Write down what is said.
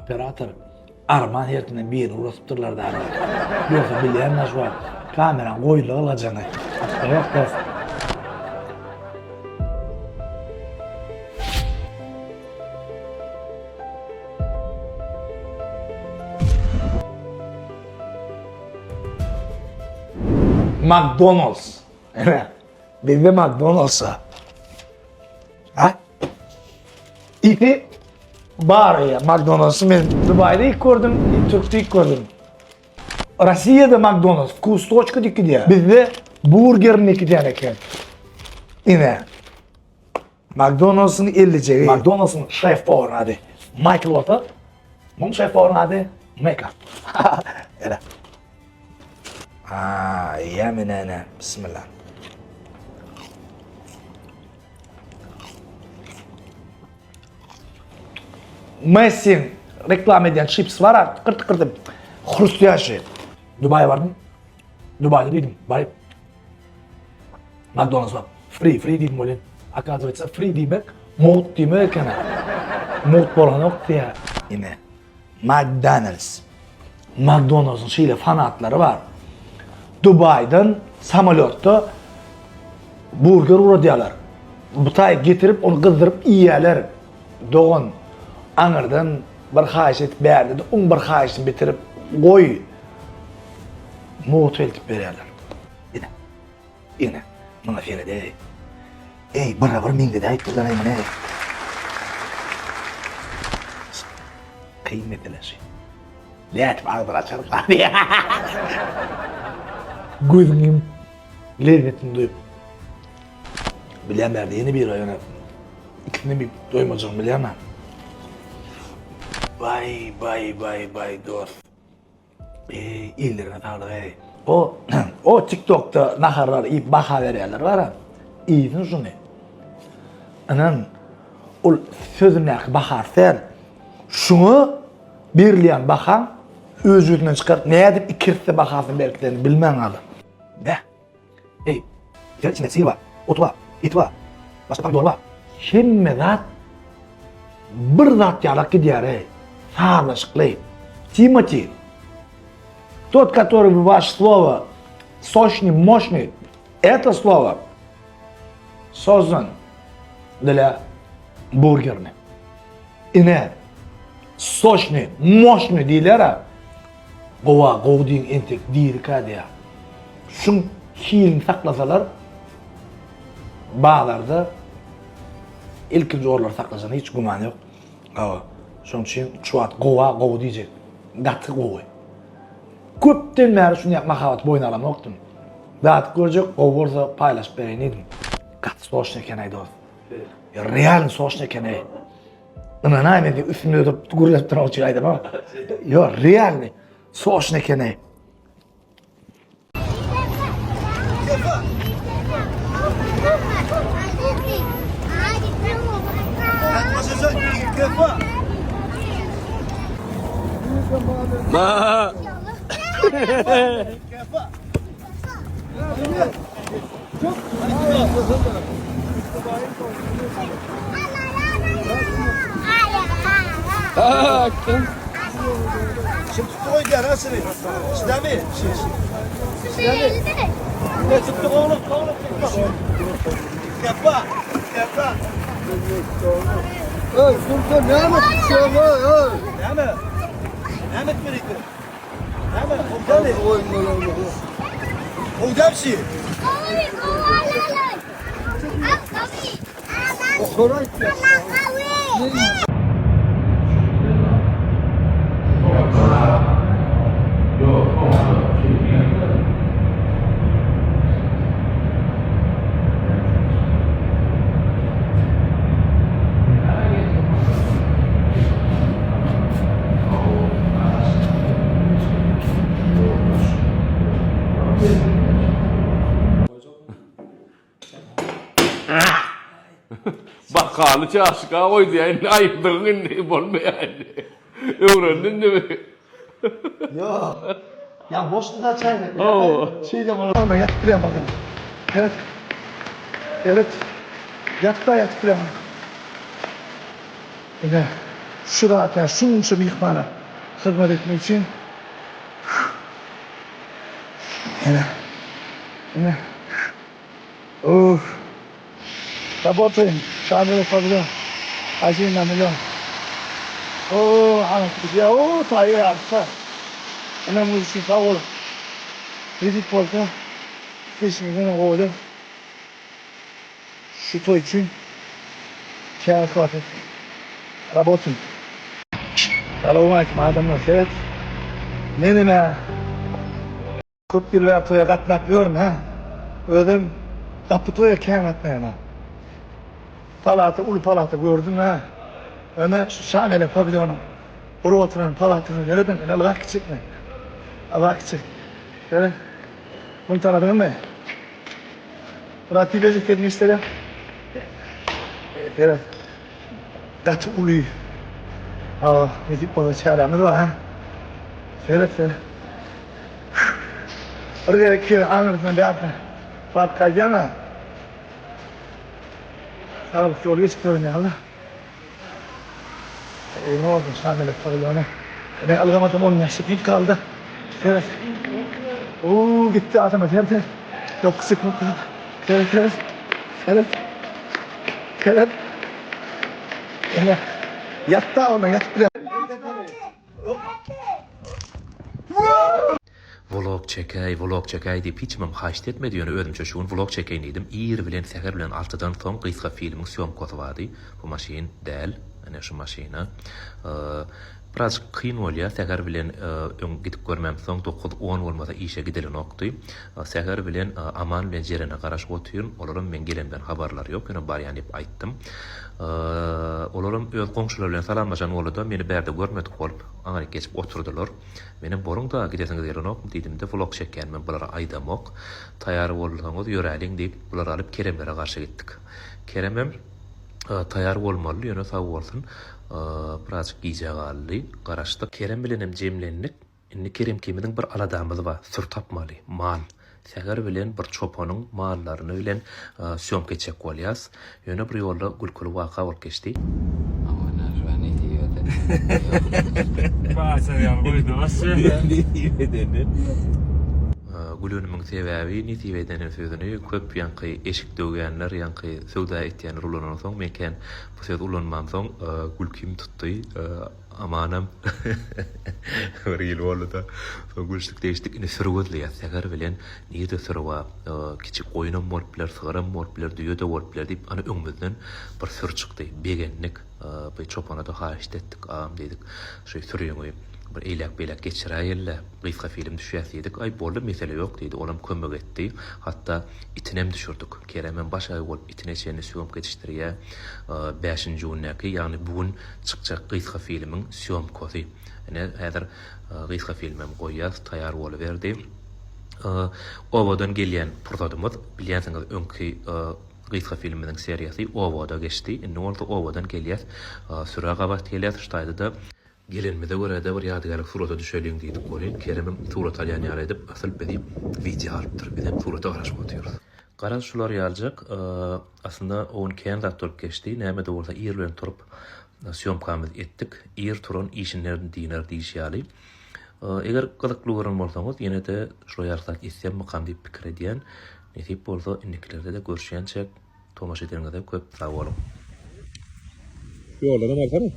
operator arman hertinden birini uğraşıptırlar da. Yoksa bilen naş var. Kameran koyulu alacağını. Yok dost. McDonald's. Evet. Bizde McDonald's'a. Ha? İki bar ya McDonald's'ı ben Dubai'de ilk gördüm, Türk'te ilk gördüm. Rossiyada McDonald's, Kustoçka dikki diye. Bizde burgerin iki tane eken. Yine. McDonald's'ın 50'ceği. McDonald's'ın şef bağırın adı. Michael Water. Bunun şef bağırın adı Mecca. Öyle. Yemin ene. Bismillah. Messi'nin reklam eden chips var ha, kırtı kırtı. Hrustiyaşı. Dubai'ye vardım. Dubai'de dedim. Bari McDonald's var. Free dedim öyle. Оказывается, free demek, mod demek yani. Mod bolan yok diye. Yine. McDonald's'ın şeyle fanatları var. Dubai'den samolyotta burger uğradıyalar. Butayı getirip onu kızdırıp yiyeler. Doğun. Anırdan bir hayiş etip berdi de un bir hayişini bitirip koy. Motu eltip bererler. Yine. Bana fiyene de. Ey bana mingde de ayıp buradan ayman ey. Kıymetli şey. Leyat bağırdır açarıklar diye. Gözünüm lezzetini duyup. Bilen berdi yeni bir rayona. İkisini bir doymayacağım bilen mi? Vay dost. İllerine tardık ey. O TikTok'ta naharlar iyi baka verenler var ha. İyisin şunu. Anan o sözüne bakar sen. Şunu birleyen bakan öz yüzünden çıkar. Ne edip ikirse bakarsın belki bilmen alın. Ne? Ey, gel içinde sil var, ot var, it var. Başka bir doğru var. Şimdi zat bir zat yalak gidiyor ey. Сарнышклей. Тимати. Тот, который ваше слово сочный, мощный, это слово создан для бургерни. И не сочный, мощный дейлер, kovdiğin entek dirika diye. Şun hilini saklasalar bağlarda ilkinci orlar saklasana hiç güman yok. Şunun için çuvat kova diyecek. Gatı kovu. Köpten beri şunu yapmak havat boyun alam yoktum. Dağıtık görecek, kovorsa paylaş bereyim dedim. Gatı soğuşun eken aydı o. Real soğuşun eken ay. Ana neyme diye üstümde ödüp gürülüp duran uçuyor aydım ama. Yo real ne? Soğuşun eken ay. Ma. Şimdi tuttu koydu ya nasıl? Sizde mi? Sizde mi? Ne tuttu oğlum? Kepa. Ey, sultan ne yapıyorsun ya? Ne mi? Ne mi etmeliydin? Ne mi? Kovda mı? Kovda bir şey. Koray. Bakanı çarşıya koydu yani ayıptığın ne olmayaydı. Öğrendin mi? Yok. Ya boşluğa çay ver. Oo. Şeyde bana alma yat buraya bakalım. Evet. Yat da yat buraya. Yine. şu zaten şunca bir bana hizmet etmek için yine Sabotayım. Şamil fazla. Acıyla milyon. Anasını ya tayyip yapsa. Önemli şey sağ ol. Rizik olsa. Peşimden oğlum. Şu için. Kâr katı. Работаем. Салам алейкум, адамlar. Evet. Ne? Kut bir veya toya katlatmıyorum ha. Ödüm kapı toya kâmetmeyim ha. Ulu palatı gördün ha. Ömer şu şaneli pavilyonun. Buru oturan palatını gördün. Allah'a küçük mü? Allah'a küçük. Şöyle. Bunu tanıdın mı? Murat Dibecik edin istedim. Evet. Datı uluyu. Ne deyip bana çağıramız var ha. Şöyle. Oraya ki anlarsın bir hafta. Fark kayacağına. Sağ ol, yol geçiyor ne Allah. Ne oldu şamile pavilyona? Ben algamadım 10 yaşlık ilk kaldı. Evet. Gitti adam efendim. Yok sıkma. Evet. Yattı ona yattı. Vlog çekey deyip hiç mem haşt etmedi yani ödümçe şuun vlog çekey neydim. İyir bilen seher bilen altıdan son kıyska filmin syomkosu vardı. Bu maşin del, yani şu maşina. Biraz kıyın olya, seher bilen gidip görmem son 9-10 olmasa işe gidelim noktu. Seher bilen aman bilen jerene karaş otuyon, olurum ben gelen ben haberler yok, yani bari yani ayttım. Olurum öz komşular bilen salamlaşan oldu, beni berde görmedik olup, ana geçip oturdular. Benim borun da gidesiniz yerin ok, dedim de vlog çeken ben bulara aydam ok. Tayarı olursanız yörelin deyip buları alıp Keremlere karşı gittik. Kerem'im tayar olmalı, yani sağ olsun. Birazcık giyeceğalli, qaraştık. Kerem bilenim Cemlenlik, inni Kerem kiminin bir aladamız var, sür tapmalı, mal. Seher bilen bir çopanın mallarını bilen syomka çek olyas. Yöne bir yolla gülkülü vaka ol geçti. Aman şu ne diyor? Bahasa yani buydu. Gülünümün sebebi netivedenin sözünü köp yankı eşik dögenler yankı söwda etýän ulanan soň meken bu söz ulanman soň gülkim tutdy amanam bir ýyl boldy soň gülşlik değişdik ine sürgüdli ýa-da bilen niýede sürwa kiçik oýunam bolup biler sygaram bolup biler düýede bolup biler diýip ana öňümizden bir sür çykdy begenlik bu çopana da haýyş etdik am dedik şu sürýüňi bir eylek geçirayelle gıyska film düşüyasıydık. Ay bolda mesele yok deydi. Olam kömök etti. Hatta itinem düşürdük. Kerem'in baş ay olup itine çeyini süyom geçiştiriye 5. junnaki yani bugün çıkacak gıyska filmin süyom kozu. Yani hazır gıyska filmim koyaz tayar oluverdi. Ovadan gelen protodumuz bilyansınız önkü gıyska filminin seriyası Ovada geçti. Ne oldu Ovadan gelyaz süra qabat gelyaz ştaydı da gelenmede göre de bir yadigarlık surata düşelim deydik koyun. Kerem'im surat alyan yar edip asıl bizim video alıptır. Bizim surata araşma atıyoruz. Karaz şular yalacak. Aslında onun kendi aktörlük geçti. Nehmet orada İrlen turup syomkamız ettik. İr turun işinlerin diner diyişiyali. Eğer kılıklı görün olsanız yine de şuraya yarsak istem makam deyip pikir ediyen. Nesip olsa innekilerde de görüşen çek. Tomaş edenize de köp sağ olun. Yollarım alsana.